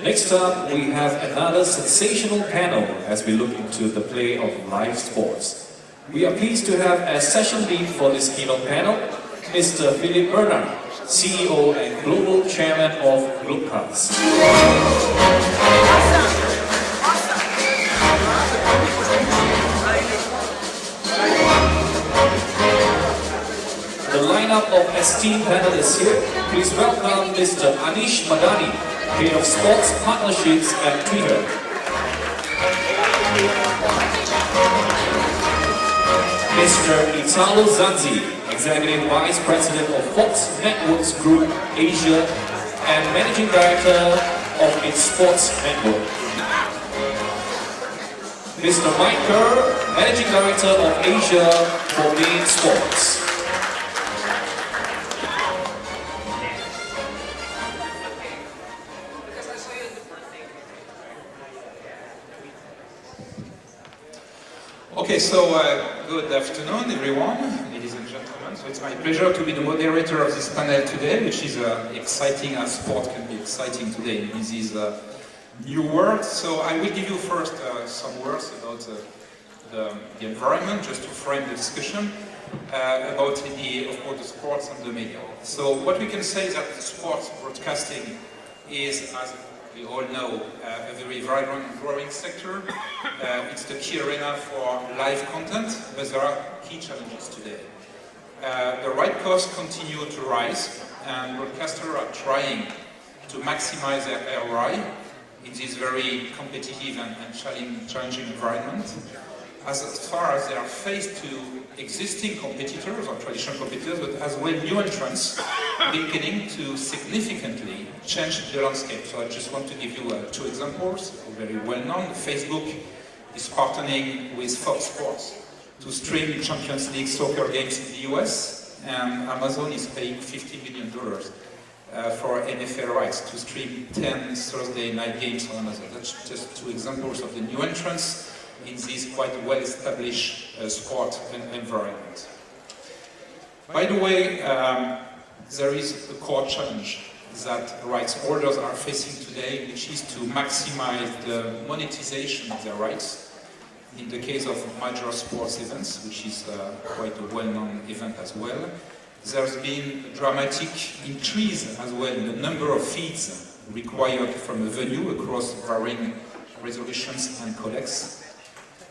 Next up, we have another sensational panel as we look into the play of live sports. We are pleased to have as session lead for this keynote panel, Mr. Philip Bernard, CEO and Global Chairman of Globecasts. The lineup of esteemed panelists here, please welcome Mr. Anish Madani, Head of Sports Partnerships at Twitter. Mr. Italo Zanzi, Executive Vice President of Fox Networks Group Asia and Managing Director of its Sports Network. Mr. Mike Kerr, Managing Director of Asia for beIN Sports. Okay, so good afternoon everyone, ladies and gentlemen. So it's my pleasure to be the moderator of this panel today, which is exciting as sport can be exciting today in this new world. So I will give you first some words about the environment, just to frame the discussion, about of course, the sports and the media. So what we can say is that the sports broadcasting is, as we all know, a very vibrant and growing sector. It's the key arena for live content, but there are key challenges today. The right costs continue to rise, and broadcasters are trying to maximize their ROI in this very competitive and challenging environment. As far as they are faced to existing competitors or traditional competitors, but as well new entrants beginning to significantly change the landscape. So I just want to give you two examples, very well known. Facebook is partnering with Fox Sports to stream Champions League soccer games in the US, and Amazon is paying $50 million for NFL rights to stream 10 Thursday night games on Amazon. That's just two examples of the new entrants in this quite well-established sport environment. By the way, there is a core challenge that rights holders are facing today, which is to maximize the monetization of their rights. In the case of major sports events, which is quite a well-known event as well, there's been a dramatic increase as well in the number of feeds required from a venue across varying resolutions and codecs.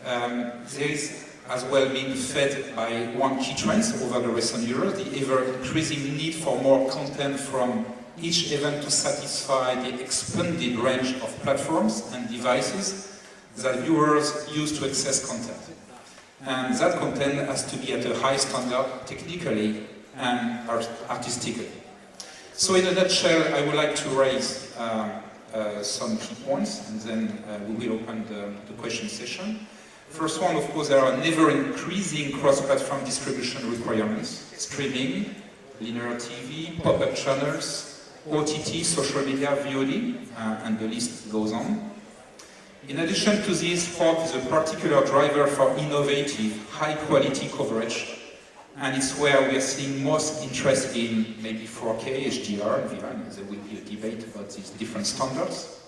There is as well been fed by one key trend over the recent years, the ever-increasing need for more content from each event to satisfy the expanded range of platforms and devices that viewers use to access content. And that content has to be at a high standard, technically and artistically. So in a nutshell, I would like to raise some key points, and then we will open the question session. First one, of course, there are never-increasing cross-platform distribution requirements, streaming, linear TV, pop-up channels, OTT, social media, VOD, and the list goes on. In addition to this, sport is a particular driver for innovative, high-quality coverage, and it's where we are seeing most interest in maybe 4K, HDR, and VR. There will be a debate about these different standards.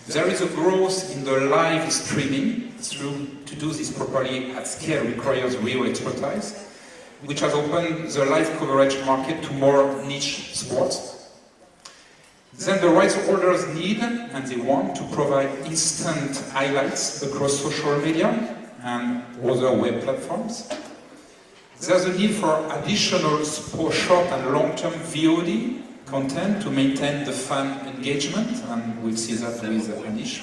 There is a growth in the live streaming. To do this properly at scale requires real expertise, which has opened the live coverage market to more niche sports. Then the rights holders need and they want to provide instant highlights across social media and other web platforms. There's a need for additional short and long-term VOD content to maintain the fan engagement, and we'll see that with Anish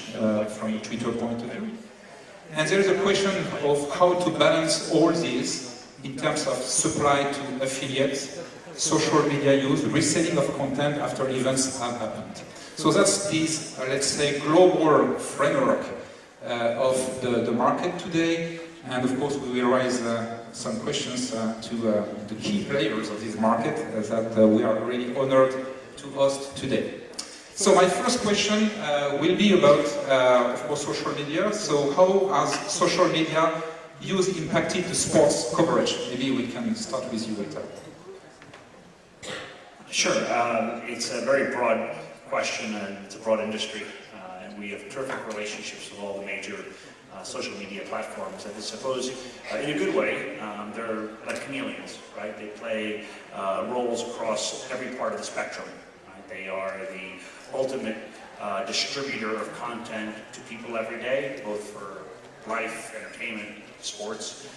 from a Twitter point of view. And there is a question of how to balance all these in terms of supply to affiliates, social media use, reselling of content after events have happened. So that's this, let's say, global framework of the market today. And of course, we will raise some questions to the key players of this market that we are really honored to host today. So my first question will be about, of course, social media. So how has social media use impacted the sports coverage? Maybe we can start with you, Walter. Sure. It's a very broad question, and it's a broad industry, and we have terrific relationships with all the major social media platforms. And I suppose, in a good way, they're like chameleons, right? They play roles across every part of the spectrum. Right? They are the ultimate distributor of content to people every day, both for life, entertainment, sports.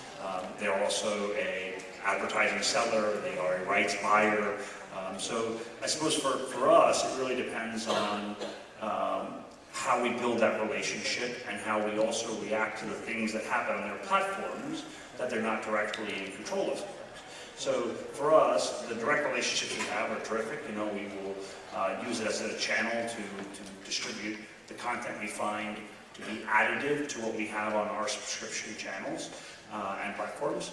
They're also an advertising seller, they are a rights buyer. So I suppose for us, it really depends on how we build that relationship and how we also react to the things that happen on their platforms that they're not directly in control of. So for us, the direct relationships we have are terrific. You know, we will use it as a channel to distribute the content we find to be additive to what we have on our subscription channels and platforms.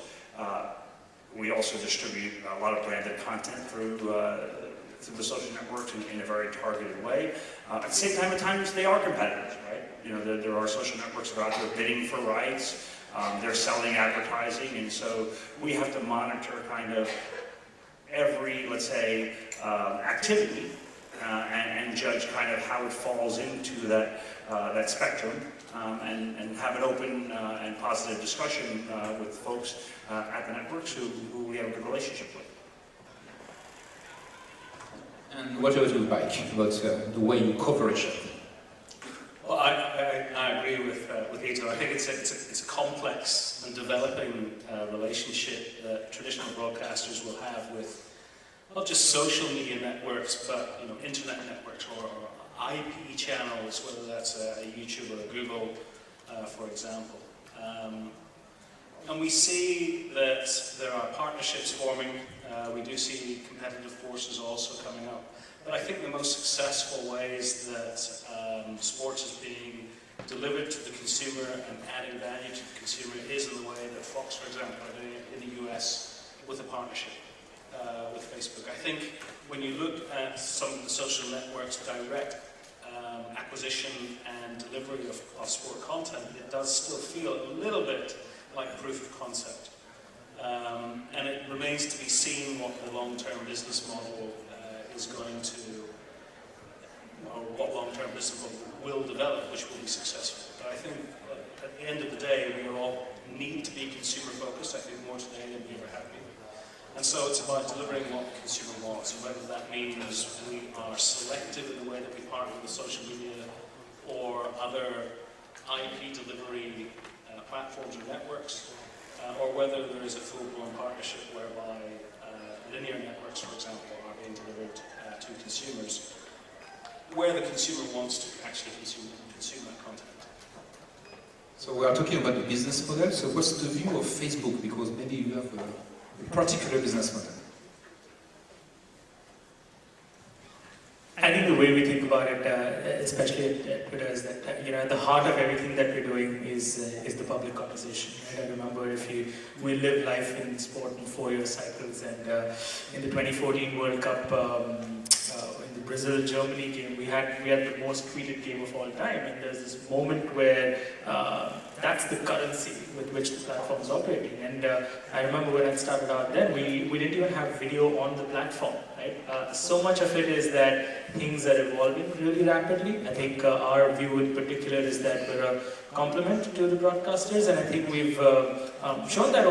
We also distribute a lot of branded content through the social networks in a very targeted way. At the same time, at times they are competitors, right? You know, there are social networks that are out there bidding for rights. They're selling advertising, and so we have to monitor kind of every, let's say, activity and judge kind of how it falls into that spectrum, and have an open and positive discussion with folks at the networks who we have a good relationship with. And what about you, Mike, about the way you coverage it? Well, I agree with Ito. I think it's a complex and developing relationship that traditional broadcasters will have with not just social media networks, but internet networks or IP channels, whether that's a YouTube or a Google, for example. And we see that there are partnerships forming. We do see competitive forces also coming up. But I think the most successful ways that sports is being delivered to the consumer and adding value to the consumer is in the way that Fox, for example, are doing it in the US with a partnership with Facebook. I think when you look at some of the social networks' direct acquisition and delivery of sport content, it does still feel a little bit like proof of concept. And it remains to be seen what the long-term business model is going to, or what long-term business model will develop, which will be successful. But I think at the end of the day, we all need to be consumer-focused, I think more today than we ever have been. And so it's about delivering what the consumer wants, and whether that means we are selective in the way that we partner with social media or other IP delivery platforms or networks, or whether there is a full-blown partnership whereby linear networks, for example, are being delivered to consumers, where the consumer wants to actually consume that content. So we are talking about the business model. So what's the view of Facebook? Because maybe you have a particular business model. I think the way we think about it, especially at Twitter, is that at the heart of everything that we're doing is the public conversation. Right? I remember we live life in sport in 4-year cycles, and in the 2014 World Cup, in the Brazil-Germany game, we had the most tweeted game of all time, and there's this moment where that's the currency with which the platform is operating. And I remember when I started out then, we didn't even have video on the platform. Right? So much of it is that things are evolving really rapidly. I think our view in particular is that we're a complement to the broadcasters, and I think we've shown that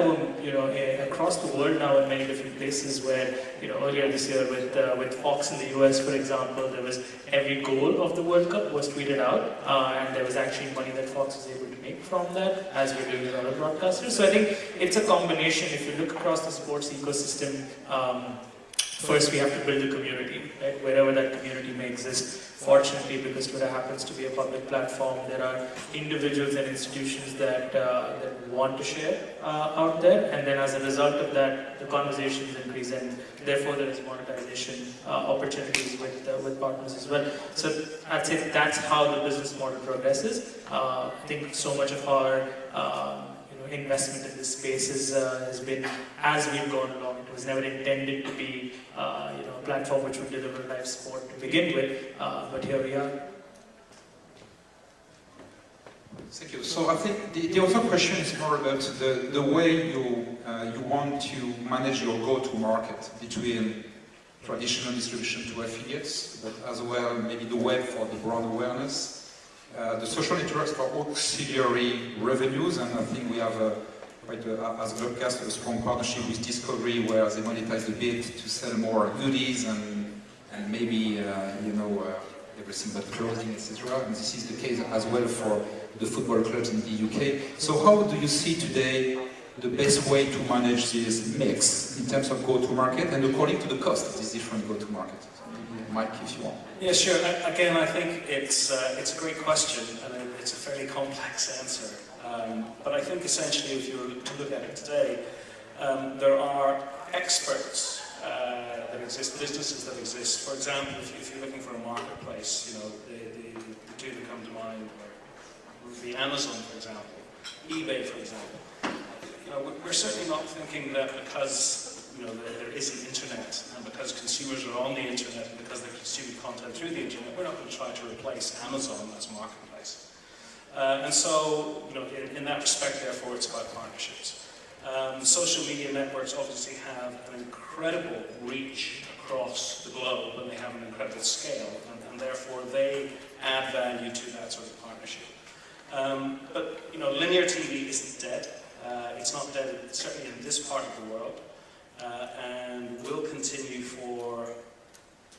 across the world now in many different places where, earlier this year with Fox in the US, for example, there was every goal of the World Cup was tweeted out, and there was actually money that Fox was able to make from that, as we're doing with other broadcasters. So I think it's a combination. If you look across the sports ecosystem, first we have to build a community, right? Wherever that community may exist. Fortunately, because Twitter happens to be a public platform, there are individuals and institutions that want to share out there, and then as a result of that, the conversations increase, and therefore there is monetization opportunities with partners as well. So I'd say that's how the business model progresses. I think so much of our investment in this space has been as we've gone along. It was never intended to be a platform which would deliver live sport to begin with, but here we are. Thank you. So I think the other question is more about the way you want to manage your go-to-market between traditional distribution to affiliates, but as well maybe the web for the brand awareness, the social networks for auxiliary revenues, and I think we have as a broadcast a strong partnership with Discovery where they monetize a bit to sell more goodies and maybe everything but clothing, etc. And this is the case as well for the football clubs in the UK. So how do you see today the best way to manage this mix in terms of go-to-market and according to the cost of this different go-to-market? Mike, if you want. Yeah, sure. Again, I think it's a great question, and it's a fairly complex answer. But I think essentially, if you were to look at it today, there are experts that exist, businesses that exist. For example, if you're looking for a marketplace, the two that come to mind would be Amazon, for example, eBay, for example. We're certainly not thinking that because there is an internet and because consumers are on the internet and because they're consuming content through the internet, we're not going to try to replace Amazon as a marketplace. And so, in that respect, therefore, it's about partnerships. Social media networks obviously have an incredible reach across the globe, and they have an incredible scale, and therefore they add value to that sort of partnership. But linear TV isn't dead. It's not dead, certainly in this part of the world, and will continue for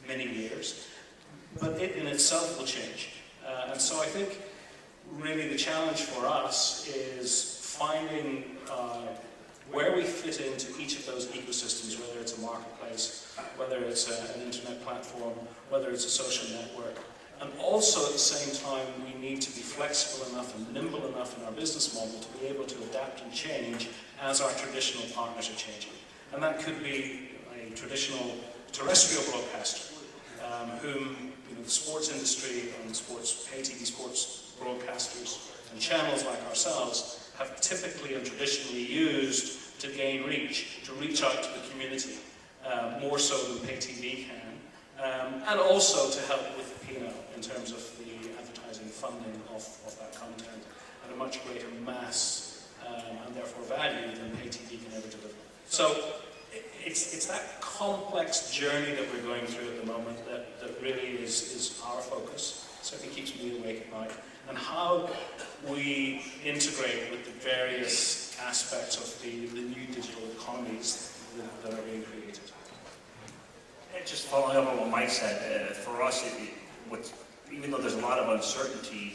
many years. But it in itself will change. And so I think really the challenge for us is finding where we fit into each of those ecosystems, whether it's a marketplace, whether it's an internet platform, whether it's a social network. And also at the same time, we need to be flexible enough and nimble enough in our business model to be able to adapt and change as our traditional partners are changing. And that could be a traditional terrestrial broadcaster, whom the sports industry and pay TV sports broadcasters and channels like ourselves have typically and traditionally used to gain reach, to reach out to the community, more so than pay TV can, and also to help with the P&L in terms of the advertising funding of that content at a much greater mass and therefore value than pay TV can ever deliver. So it's that complex journey that we're going through at the moment that really is our focus, certainly keeps me awake at night, and how we integrate with the various aspects of the new digital economies that are being created. And just following up on what Mike said, for us, even though there's a lot of uncertainty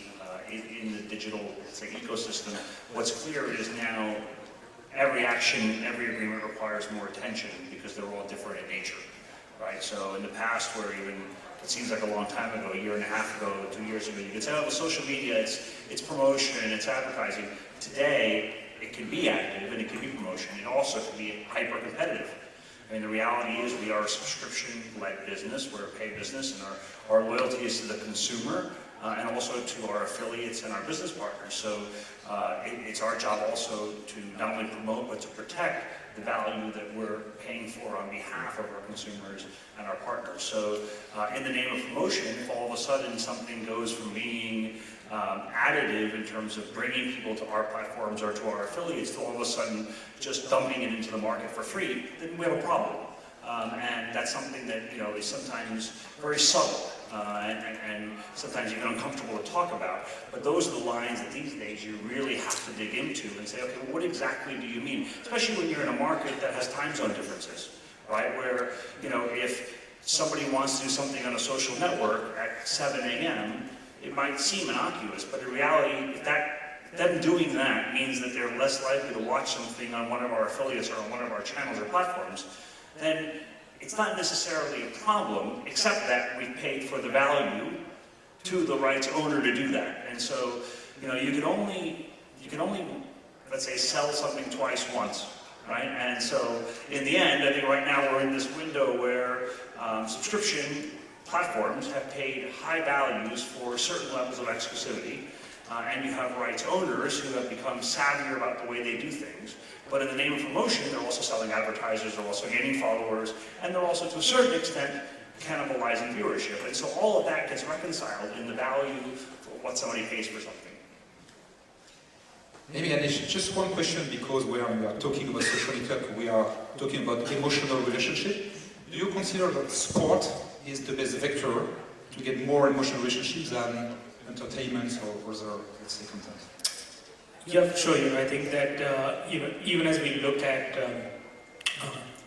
in the digital ecosystem, what's clear is now every action, every agreement requires more attention because they're all different in nature, right? So in the past, where even it seems like a long time ago, a year and a half ago, 2 years ago, you could say, oh, well, social media, it's promotion, it's advertising. Today, it can be active and it can be promotion. It also can be hyper-competitive. I mean, the reality is we are a subscription-led business, we're a paid business, and our loyalty is to the consumer and also to our affiliates and our business partners. So it's our job also to not only promote, but to protect the value that we're paying for on behalf of our consumers and our partners. So in the name of promotion, if all of a sudden something goes from being additive in terms of bringing people to our platforms or to our affiliates to all of a sudden just dumping it into the market for free, then we have a problem. And that's something that is sometimes very subtle and sometimes even uncomfortable to talk about. But those are the lines that these days you really have to dig into and say, okay, well, what exactly do you mean? Especially when you're in a market that has time zone differences, right? Where, if somebody wants to do something on a social network at 7 a.m., it might seem innocuous, but in reality, them doing that means that they're less likely to watch something on one of our affiliates or on one of our channels or platforms, then it's not necessarily a problem, except that we paid for the value to the rights owner to do that. And so, you can only, let's say, sell something twice once, right? And so, in the end, I think right now we're in this window where subscription platforms have paid high values for certain levels of exclusivity, and you have rights owners who have become savvier about the way they do things. But in the name of promotion, they're also selling advertisers, they're also gaining followers, and they're also, to a certain extent, cannibalizing viewership. And so all of that gets reconciled in the value for what somebody pays for something. Maybe, Anish, just one question, because when we are talking about social network, we are talking about emotional relationship. do you consider that sport is the best vector to get more emotional relationships than entertainment or other, let's say, content? Yeah, for sure. I think that even as we look at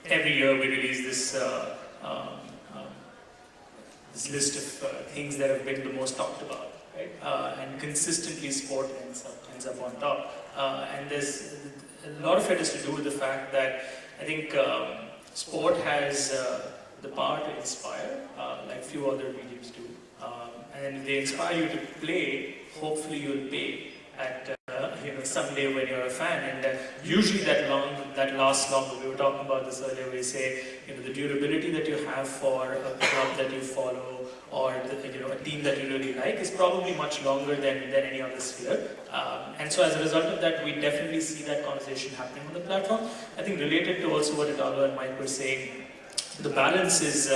every year we release this list of things that have been the most talked about, right? And consistently sport ends up on top. And there's a lot of it is to do with the fact that I think sport has the power to inspire, like few other mediums do. And if they inspire you to play, hopefully you'll pay at someday when you're a fan. And usually that lasts longer. We were talking about this earlier. We say the durability that you have for a club that you follow or a team that you really like is probably much longer than any other sphere. And so as a result of that, we definitely see that conversation happening on the platform. I think related to also what Italo and Mike were saying, the balance is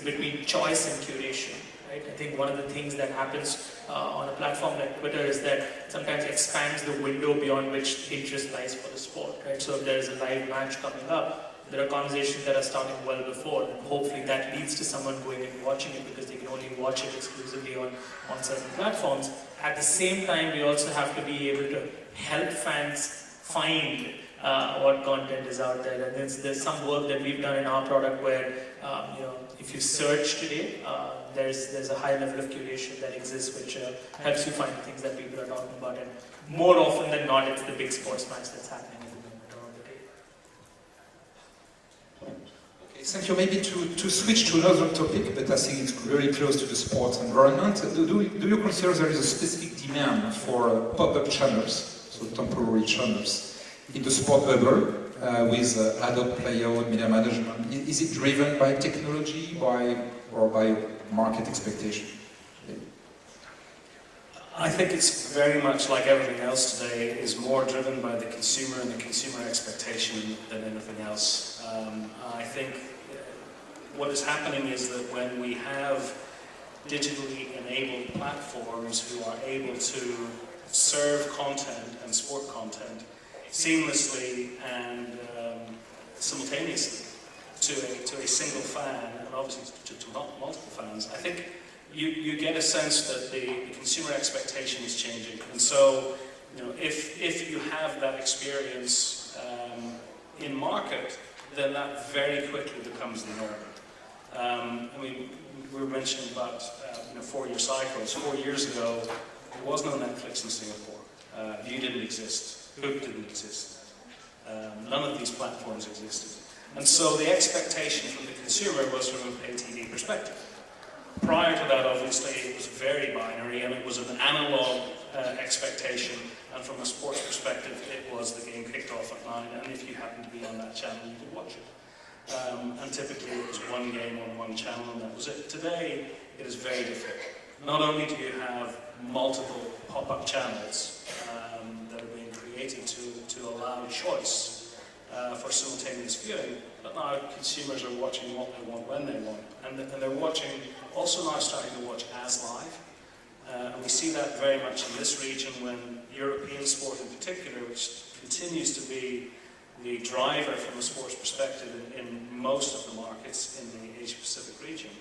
between choice and curation. Right? I think one of the things that happens on a platform like Twitter is that sometimes expands the window beyond which interest lies for the sport. Right? So if there is a live match coming up, there are conversations that are starting well before, and hopefully that leads to someone going and watching it because they can only watch it exclusively on certain platforms. At the same time, we also have to be able to help fans find what content is out there. And there's some work that we've done in our product where, if you search today, there's a high level of curation that exists which helps you find things that people are talking about. And more often than not, it's the big sports match that's happening at the moment or on the day. Okay, thank you. Maybe to switch to another topic, but I think it's very close to the sports environment. Do you consider there is a specific demand for pop-up channels, so temporary channels, in the sport bubble with ad hoc playout, media management? Is it driven by technology or by market expectation? I think it's very much like everything else today, is more driven by the consumer and the consumer expectation than anything else. I think what is happening is that when we have digitally enabled platforms who are able to serve content and sport content seamlessly and simultaneously to a single fan, and obviously to multiple fans, I think you get a sense that the consumer expectation is changing. And so, if you have that experience in market, then that very quickly becomes the norm. We were mentioning about 4-year cycles. 4 years ago, there was no Netflix in Singapore. View didn't exist. Hook didn't exist. None of these platforms existed. And so the expectation from the consumer was from a pay TV perspective. Prior to that, obviously, it was very binary, and it was an analog expectation. And from a sports perspective, it was the game kicked off at 9, and if you happened to be on that channel, you could watch it. And typically, it was one game on one channel, and that was it. Today, it is very different. Not only do you have multiple pop-up channels that are being created to allow choice for simultaneous viewing, but now consumers are watching what they want when they want. And they're watching, also now starting to watch as live. And we see that very much in this region when European sport in particular, which continues to be the driver from a sports perspective in most of the markets in the Asia-Pacific region.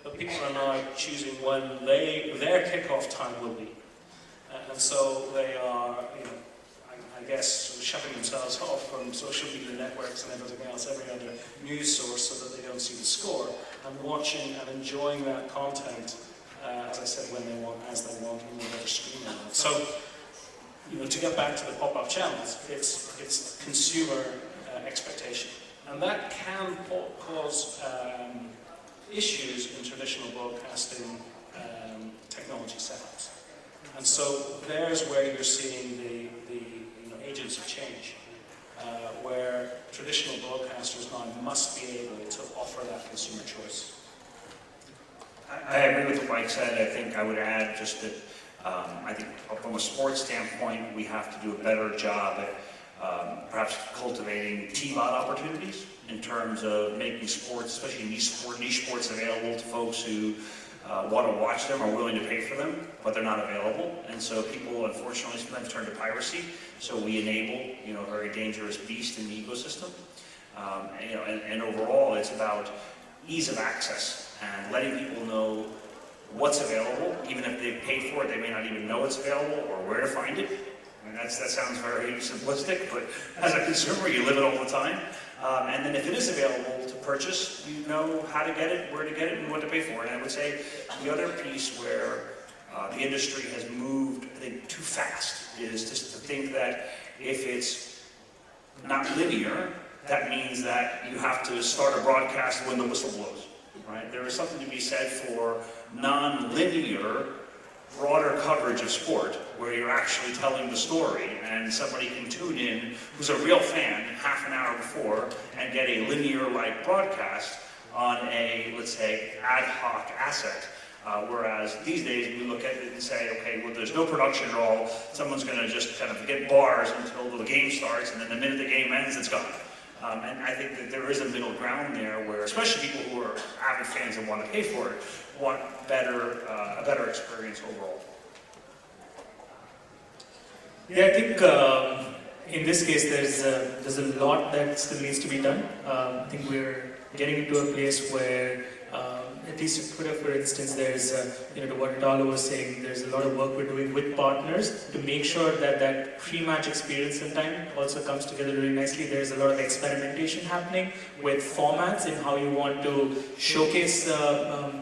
But people are now choosing when their kickoff time will be. And so they are, I guess, sort of shutting themselves off from social media networks and everything else, every other news source, so that they don't see the score, and watching and enjoying that content, as I said, when they want, as they want, and whatever screen they want. So, to get back to the pop-up channels, it's consumer expectation, and that can cause issues in traditional broadcasting technology setups. And so there's where you're seeing the agents of change, where traditional broadcasters now must be able to offer that consumer choice. I agree with what Mike said. I think I would add just that I think from a sports standpoint, we have to do a better job at perhaps cultivating TVOD opportunities in terms of making sports, especially niche sports, available to folks who want to watch them, are willing to pay for them, but they're not available. And so people, unfortunately, sometimes turn to piracy. So we enable, a very dangerous beast in the ecosystem. And overall, it's about ease of access and letting people know what's available. Even if they've paid for it, they may not even know it's available or where to find it. I mean, that sounds very simplistic, but as a consumer, you live it all the time. And then if it is available to purchase, you know how to get it, where to get it, and what to pay for it. And I would say the other piece where the industry has moved, I think, too fast is just to think that if it's not linear, that means that you have to start a broadcast when the whistle blows, right? There is something to be said for non-linear, broader coverage of sport, where you're actually telling the story, and somebody can tune in who's a real fan half an hour before and get a linear-like broadcast on a, let's say, ad hoc asset. Whereas these days we look at it and say, okay, well, there's no production at all. Someone's going to just kind of get bars until the game starts, and then the minute the game ends, it's gone. And I think that there is a middle ground there where, especially people who are avid fans and want to pay for it, want a better experience overall. Yeah, I think in this case there's a lot that still needs to be done. I think we're getting into a place where at least at Twitter, for instance, there's, to what Italo was saying, there's a lot of work we're doing with partners to make sure that that pre-match experience in time also comes together really nicely. There's a lot of experimentation happening with formats and how you want to showcase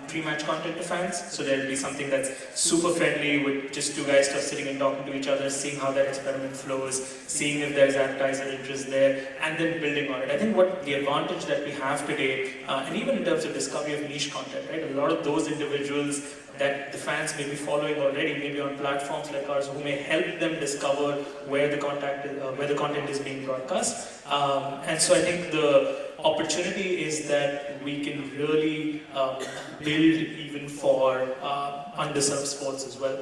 pre-match content to fans. So there'll be something that's super friendly with just two guys just sitting and talking to each other, seeing how that experiment flows, seeing if there's advertiser interest there, and then building on it. I think what the advantage that we have today, and even in terms of discovery of niche content, right? A lot of those individuals that the fans may be following already, maybe on platforms like ours, who may help them discover where the content is being broadcast. And so I think the opportunity is that we can really build even for underserved sports as well.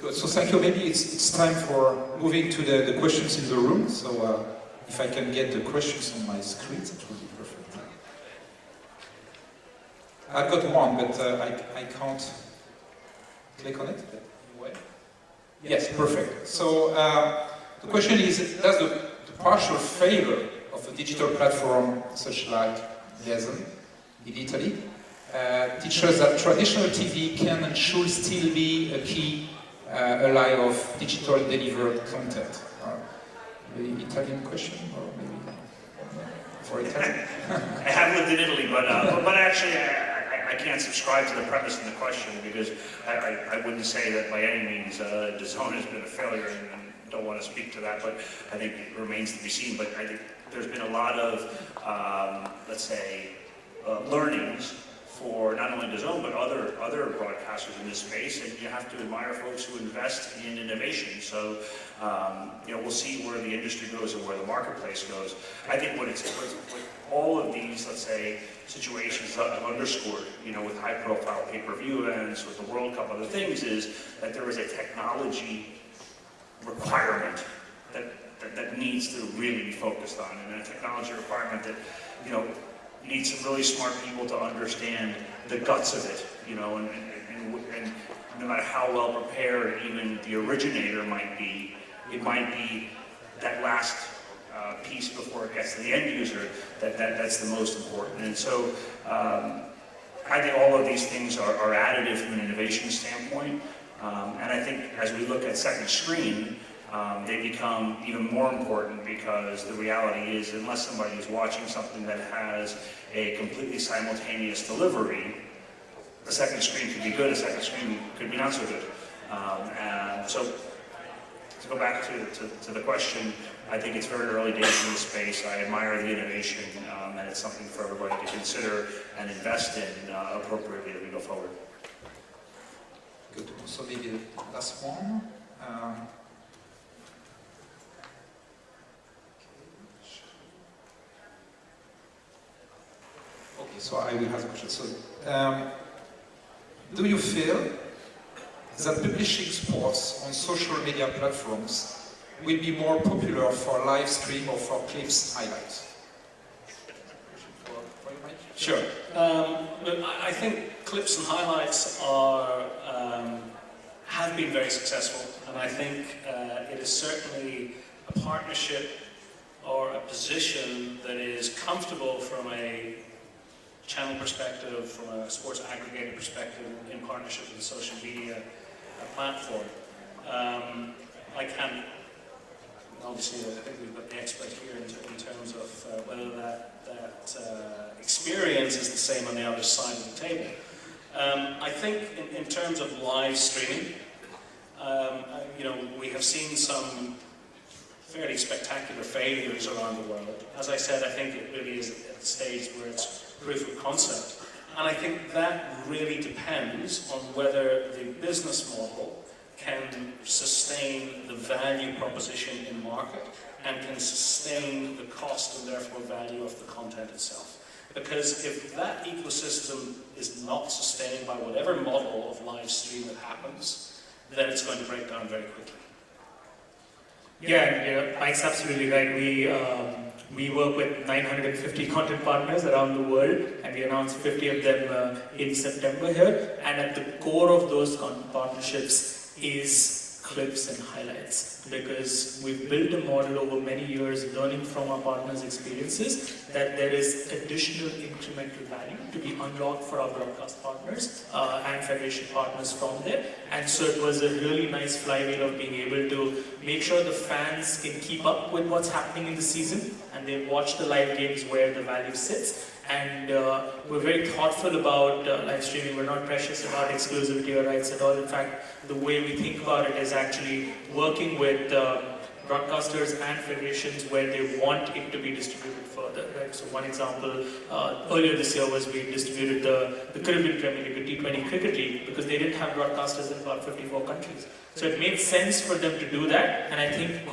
Good. So thank you. Maybe it's time for moving to the questions in the room. So if I can get the questions on my screen, that would be perfect. I've got one, but I can't click on it. Anyway. Yes, perfect. So the question is, does the partial failure of a digital platform such like Dazen in Italy teach us that traditional TV can and should still be a key ally of digital delivered content? Maybe Italian question, or maybe for Italian? I have lived in Italy, but actually I can't subscribe to the premise of the question, because I wouldn't say that by any means DAZN has been a failure, and don't want to speak to that, but I think it remains to be seen. But I think there's been a lot of, let's say, learnings for not only DAZN but other broadcasters in this space, and you have to admire folks who invest in innovation. So we'll see where the industry goes and where the marketplace goes. I think what all of these, let's say, situations have underscored, with high-profile pay-per-view events, with the World Cup, other things, is that there is a technology requirement that needs to really be focused on, and a technology requirement that, needs some really smart people to understand the guts of it, and no matter how well prepared even the originator might be, it might be that last piece before it gets to the end user that's the most important. And so I think all of these things are additive from an innovation standpoint, and I think as we look at second screen, they become even more important, because the reality is, unless somebody is watching something that has a completely simultaneous delivery, the second screen could be good, a second screen could be not so good. And so, to go back to the question, I think it's very early days in this space. I admire the innovation, and it's something for everybody to consider and invest in appropriately as we go forward. Good. So maybe the last one. Okay, so I will ask a question. So, do you feel that publishing sports on social media platforms will be more popular for live stream or for clips highlights? Sure. I think clips and highlights have been very successful, and I think it is certainly a partnership or a position that is comfortable from a channel perspective, from a sports aggregator perspective, in partnership with a social media platform. I can't, obviously I think we've got the expert here in terms of whether that experience is the same on the other side of the table. I think in terms of live streaming, we have seen some fairly spectacular failures around the world. As I said, I think it really is at the stage where it's proof of concept. And I think that really depends on whether the business model can sustain the value proposition in market and can sustain the cost and therefore value of the content itself. Because if that ecosystem is not sustained by whatever model of live stream that happens, then it's going to break down very quickly. Yeah, and Mike's absolutely right. We work with 950 content partners around the world, and we announced 50 of them in September here. And at the core of those content partnerships is clips and highlights, because we've built a model over many years, learning from our partners' experiences, that there is additional incremental value to be unlocked for our broadcast partners and federation partners from there. And so it was a really nice flywheel of being able to make sure the fans can keep up with what's happening in the season, and they watch the live games where the value sits. And we're very thoughtful about live streaming. We're not precious about exclusivity or rights at all. In fact, the way we think about it is actually working with broadcasters and federations where they want it to be distributed further. Right? So one example earlier this year was we distributed the Caribbean Premier League, the T20 Cricket League, because they didn't have broadcasters in about 54 countries. So it made sense for them to do that, and I think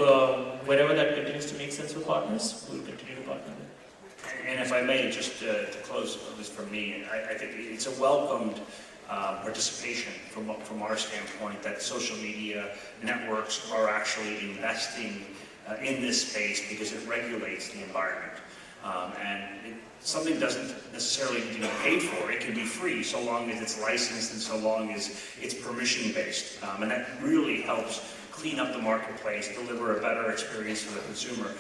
wherever that continues to make sense for partners, we'll continue to partner with. And if I may, just to close this from me, I think it's a welcomed participation from our standpoint that social media networks are actually investing in this space because it regulates the environment. Something doesn't necessarily need to be paid for. It can be free so long as it's licensed and so long as it's permission-based. And that really helps clean up the marketplace, deliver a better experience for the consumer.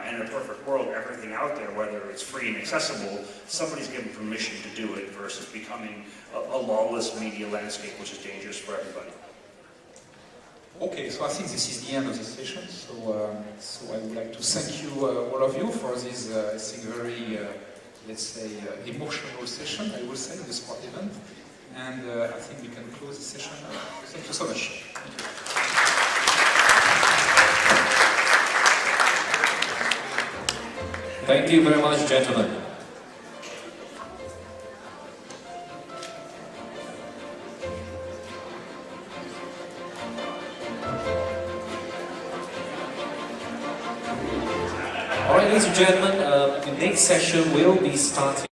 And in a perfect world, everything out there, whether it's free and accessible, somebody's given permission to do it versus becoming a lawless media landscape, which is dangerous for everybody. Okay, so I think this is the end of the session. So I would like to thank you, all of you, for this, I think, very, let's say, emotional session, I will say, in the sport event. And I think we can close the session now. Thank you so much. Thank you very much, gentlemen. All right, ladies and gentlemen, the next session will be starting